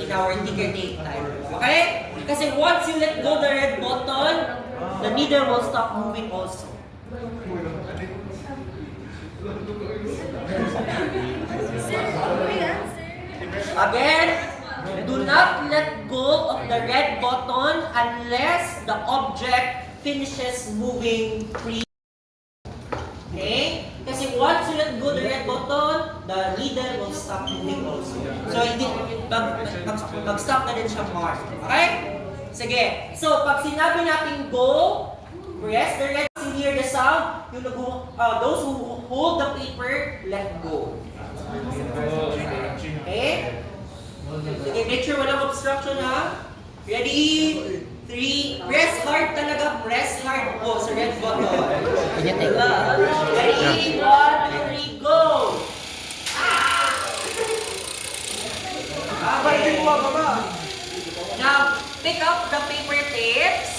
in our ticker tape time. Okay? Kasi once you let go the red button, the needle will stop moving also. Again, do not let go of the red button unless the object finishes moving free. Okay? Kasi once you let go the red button, the needle will stop moving also. So, hindi, mag-stop na din siya mark. Okay? Sige. So, pag sinabi natin go, press the red, you hear the sound, those who hold the paper, let go. Okay? Sige, make sure walang obstruction ha. Ready? 3. Press hard talaga. Press hard po sa red button. Ready? 1, 2, 3, go! Now, pick up the paper tapes.